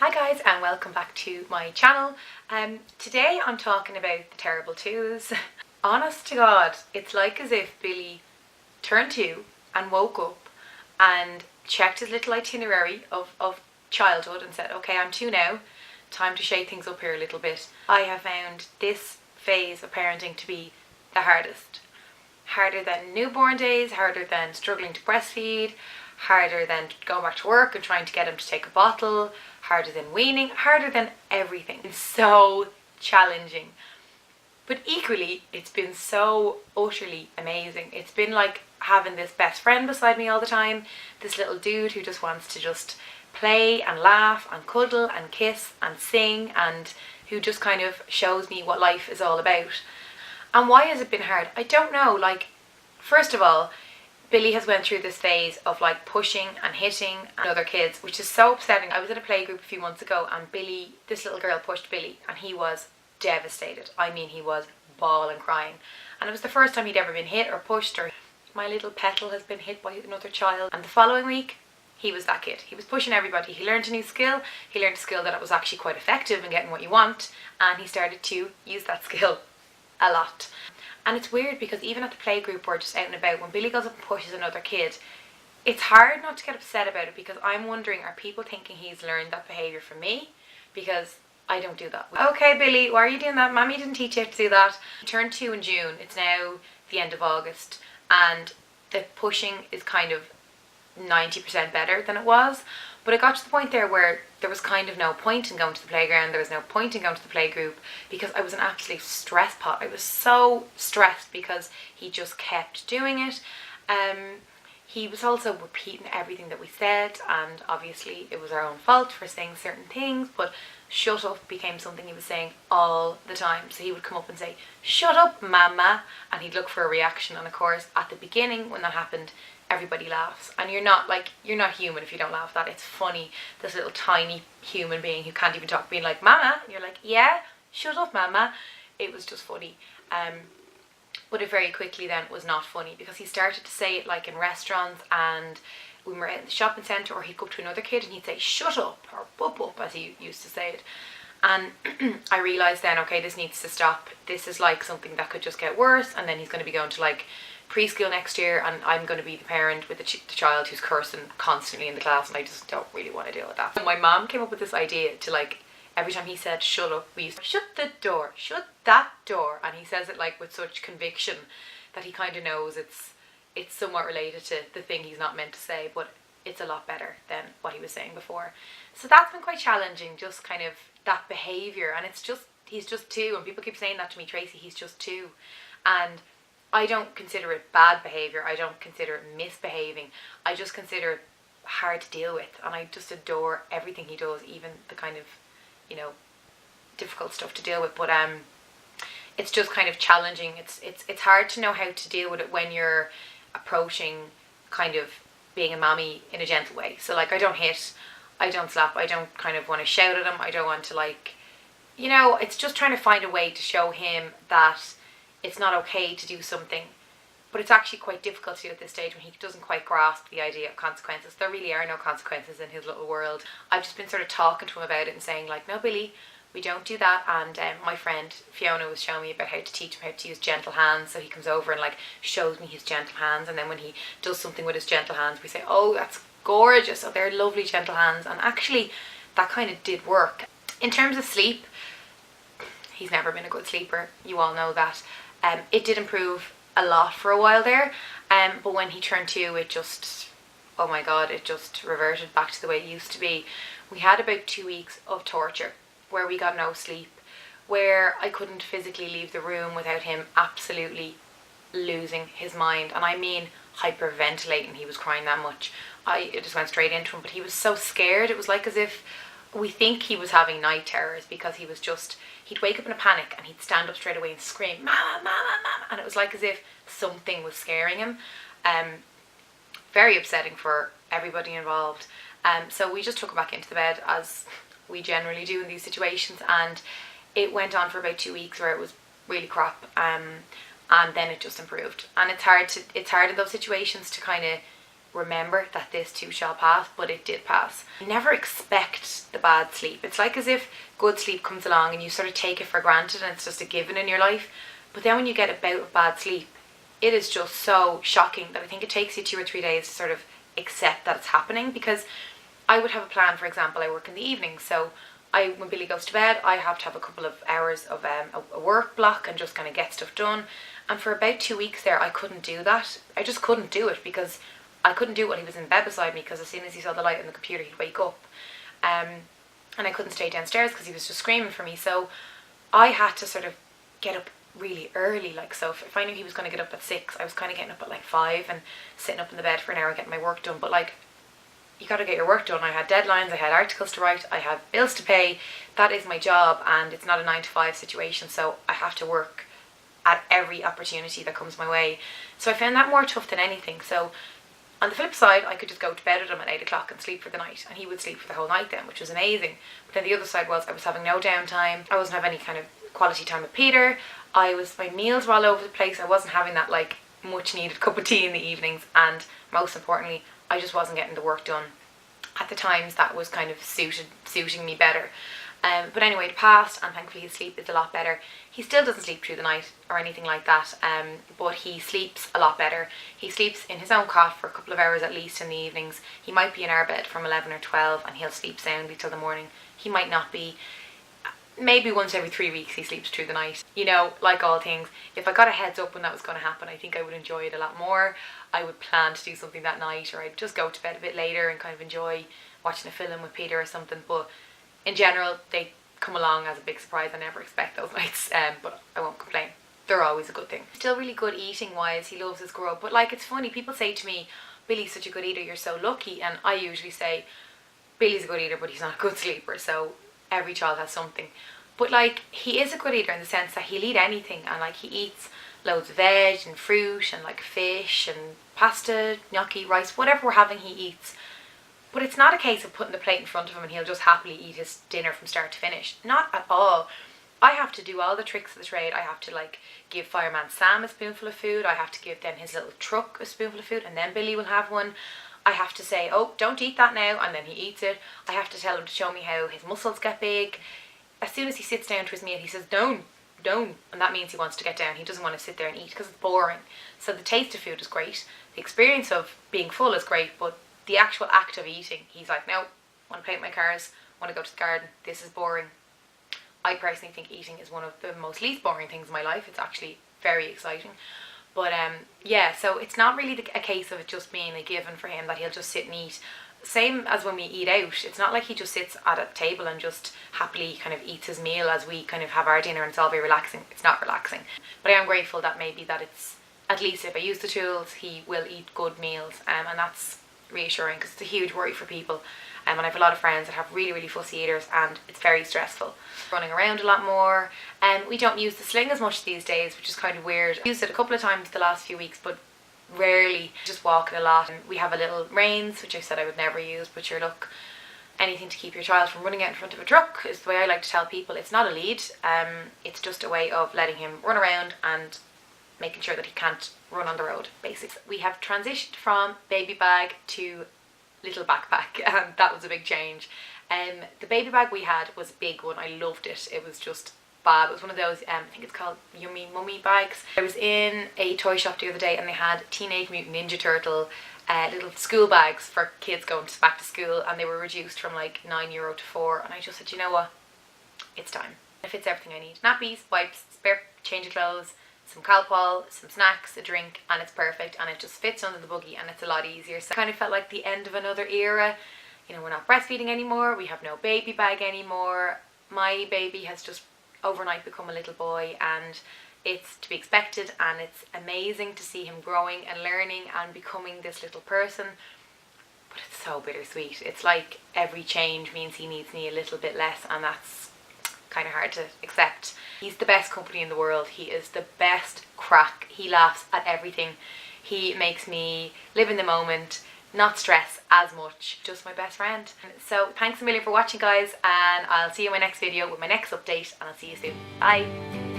Hi guys and welcome back to my channel. Today I'm talking about the terrible twos. Honest to God, it's like as if Billy turned two and woke up and checked his little itinerary of childhood and said, okay, I'm two now, time to shake things up here a little bit. I have found this phase of parenting to be the hardest. Harder than newborn days, harder than struggling to breastfeed, harder than going back to work and trying to get him to take a bottle, harder than weaning, harder than everything. It's so challenging. But equally, it's been so utterly amazing. It's been like having this best friend beside me all the time, this little dude who just wants to just play and laugh and cuddle and kiss and sing, and who just kind of shows me what life is all about. And why has it been hard? I don't know. Like, first of all, Billy has went through this phase of like pushing and hitting other kids, which is so upsetting. I was at a play group a few months ago and Billy, this little girl pushed Billy and he was devastated. I mean, he was bawling, crying. And it was the first time he'd ever been hit or pushed, or my little petal has been hit by another child. And the following week, he was that kid. He was pushing everybody. He learned a new skill. He learned a skill that it was actually quite effective in getting what you want. And he started to use that skill a lot. And it's weird because even at the playgroup or just out and about, when Billy goes up and pushes another kid, it's hard not to get upset about it, because I'm wondering, are people thinking he's learned that behaviour from me? Because I don't do that. Okay, Billy, why are you doing that? Mommy didn't teach you how to do that. He turned 2 in June. It's now the end of August. And the pushing is kind of 90% better than it was. But it got to the point there where there was kind of no point in going to the playground, there was no point in going to the playgroup, because I was an absolute stress pot. I was so stressed because he just kept doing it. He was also repeating everything that we said, and obviously it was our own fault for saying certain things, but shut up became something he was saying all the time. So he would come up and say, shut up, mama, and he'd look for a reaction. And of course, at the beginning when that happened, everybody laughs, and you're not human if you don't laugh at that. It's funny, this little tiny human being who can't even talk being like, mama, and you're like, yeah, shut up, mama. It was just funny. But it very quickly then was not funny, because he started to say it like in restaurants, and we were in the shopping centre, or he'd go up to another kid and he'd say shut up, or bup up as he used to say it. And I realised then, okay, this needs to stop. This is like something that could just get worse, and then he's going to be going to like preschool next year, and I'm going to be the parent with the child who's cursing constantly in the class, and I just don't really want to deal with that. And my mom came up with this idea to, like, every time he said shut up, we used to shut the door, shut that door, and he says it like with such conviction that he kind of knows it's somewhat related to the thing he's not meant to say, but it's a lot better than what he was saying before. So that's been quite challenging, just kind of that behaviour. And it's just, he's just 2, and people keep saying that to me, Tracy, he's just 2, and I don't consider it bad behaviour, I don't consider it misbehaving, I just consider it hard to deal with, and I just adore everything he does, even the kind of, you know, difficult stuff to deal with. But it's just kind of challenging. It's hard to know how to deal with it when you're approaching kind of being a mommy in a gentle way. So like, I don't hit, I don't slap, I don't kind of want to shout at him, I don't want to, like, you know, it's just trying to find a way to show him that it's not okay to do something. But it's actually quite difficult to do at this stage when he doesn't quite grasp the idea of consequences. There really are no consequences in his little world. I've just been sort of talking to him about it and saying like, no, Billy, we don't do that. And my friend Fiona was showing me about how to teach him how to use gentle hands. So he comes over and like shows me his gentle hands, and then when he does something with his gentle hands, we say, oh, that's gorgeous, oh, they're lovely gentle hands. And actually that kind of did work. In terms of sleep, he's never been a good sleeper, you all know that. It did improve a lot for a while there, but when he turned 2, it just, oh my god, it just reverted back to the way it used to be. We had about 2 weeks of torture where we got no sleep, where I couldn't physically leave the room without him absolutely losing his mind, and I mean hyperventilating. He was crying that much. I just went straight into him, but he was so scared. It was like as if we think he was having night terrors, because he was just, he'd wake up in a panic and he'd stand up straight away and scream, mama, mama, mama, and it was like as if something was scaring him. Very upsetting for everybody involved. So we just took him back into the bed, as we generally do in these situations, and it went on for about 2 weeks where it was really crap, and then it just improved. And it's hard in those situations to kind of remember that this too shall pass, but it did pass. Never expect the bad sleep. It's like as if good sleep comes along and you sort of take it for granted and it's just a given in your life. But then when you get a bout of bad sleep, it is just so shocking that I think it takes you 2 or 3 days to sort of accept that it's happening. Because I would have a plan, for example, I work in the evening, so when Billy goes to bed, I have to have a couple of hours of a work block and just kind of get stuff done. And for about 2 weeks there, I couldn't do that. I just couldn't do it because I couldn't do it while he was in bed beside me, because as soon as he saw the light on the computer, he'd wake up. And I couldn't stay downstairs because he was just screaming for me. So I had to sort of get up really early. Like, so if I knew he was going to get up at 6, I was kind of getting up at like 5 and sitting up in the bed for an hour and getting my work done. But like, you got to get your work done. I had deadlines, I had articles to write, I have bills to pay. That is my job, and it's not a 9 to 5 situation, so I have to work at every opportunity that comes my way. So I found that more tough than anything. So on the flip side, I could just go to bed with him at 8 o'clock and sleep for the night, and he would sleep for the whole night then, which was amazing. But then the other side was I was having no downtime. I wasn't having any kind of quality time with Peter. My meals were all over the place. I wasn't having that like much needed cup of tea in the evenings, and most importantly, I just wasn't getting the work done at the times that was kind of suiting me better. But anyway, it passed, and thankfully his sleep is a lot better. He still doesn't sleep through the night or anything like that, but he sleeps a lot better. He sleeps in his own cot for a couple of hours at least in the evenings. He might be in our bed from 11 or 12 and he'll sleep soundly till the morning. He might not be. Maybe once every 3 weeks he sleeps through the night. You know, like all things, if I got a heads up when that was going to happen, I think I would enjoy it a lot more. I would plan to do something that night, or I'd just go to bed a bit later and kind of enjoy watching a film with Peter or something. But in general, they come along as a big surprise. I never expect those nights, but I won't complain. They're always a good thing. Still really good eating wise. He loves his grub. But like, it's funny, people say to me, Billy's such a good eater, you're so lucky. And I usually say, Billy's a good eater, but he's not a good sleeper. So every child has something. But like, he is a good eater in the sense that he'll eat anything, and like he eats loads of veg and fruit and like fish and pasta, gnocchi, rice, whatever we're having he eats. But it's not a case of putting the plate in front of him and he'll just happily eat his dinner from start to finish. Not at all. I have to do all the tricks of the trade. I have to like give Fireman Sam a spoonful of food. I have to give then his little truck a spoonful of food, and then Billy will have one. I have to say, oh, don't eat that now, and then he eats it. I have to tell him to show me how his muscles get big. As soon as he sits down to his meal, he says, don't, and that means he wants to get down. He doesn't want to sit there and eat because it's boring. So the taste of food is great. The experience of being full is great, but the actual act of eating, he's like, no, I want to paint my cars, I want to go to the garden, this is boring. I personally think eating is one of the most least boring things in my life. It's actually very exciting. But yeah, so it's not really a case of it just being a given for him that he'll just sit and eat. Same as when we eat out. It's not like he just sits at a table and just happily kind of eats his meal as we kind of have our dinner, and it's all very relaxing. It's not relaxing. But I am grateful that maybe that it's, at least if I use the tools, he will eat good meals. And that's reassuring, because it's a huge worry for people. And I have a lot of friends that have really, really fussy eaters, and it's very stressful. Running around a lot more. We don't use the sling as much these days, which is kind of weird. I used it a couple of times the last few weeks, but rarely. Just walking a lot. And we have a little reins, which I said I would never use, but sure, look, anything to keep your child from running out in front of a truck is the way I like to tell people. It's not a lead. It's just a way of letting him run around and making sure that he can't run on the road, basically. We have transitioned from baby bag to little backpack, and that was a big change. The baby bag we had was a big one. I loved it. It was just fab. It was one of those, I think it's called Yummy Mummy bags. I was in a toy shop the other day and they had Teenage Mutant Ninja Turtle little school bags for kids going back to school, and they were reduced from like €9 to €4, and I just said, you know what, it's time. It fits everything I need. Nappies, wipes, spare change of clothes, some Calpol, some snacks, a drink, and it's perfect, and it just fits under the buggy, and it's a lot easier. So it kind of felt like the end of another era. You know, we're not breastfeeding anymore, we have no baby bag anymore. My baby has just overnight become a little boy, and it's to be expected, and it's amazing to see him growing and learning and becoming this little person. But it's so bittersweet. It's like every change means he needs me a little bit less, and that's kind of hard to accept. He's the best company in the world. He is the best crack. He laughs at everything. He makes me live in the moment, not stress as much. Just my best friend. So thanks a million for watching, guys, and I'll see you in my next video with my next update, and I'll see you soon. Bye.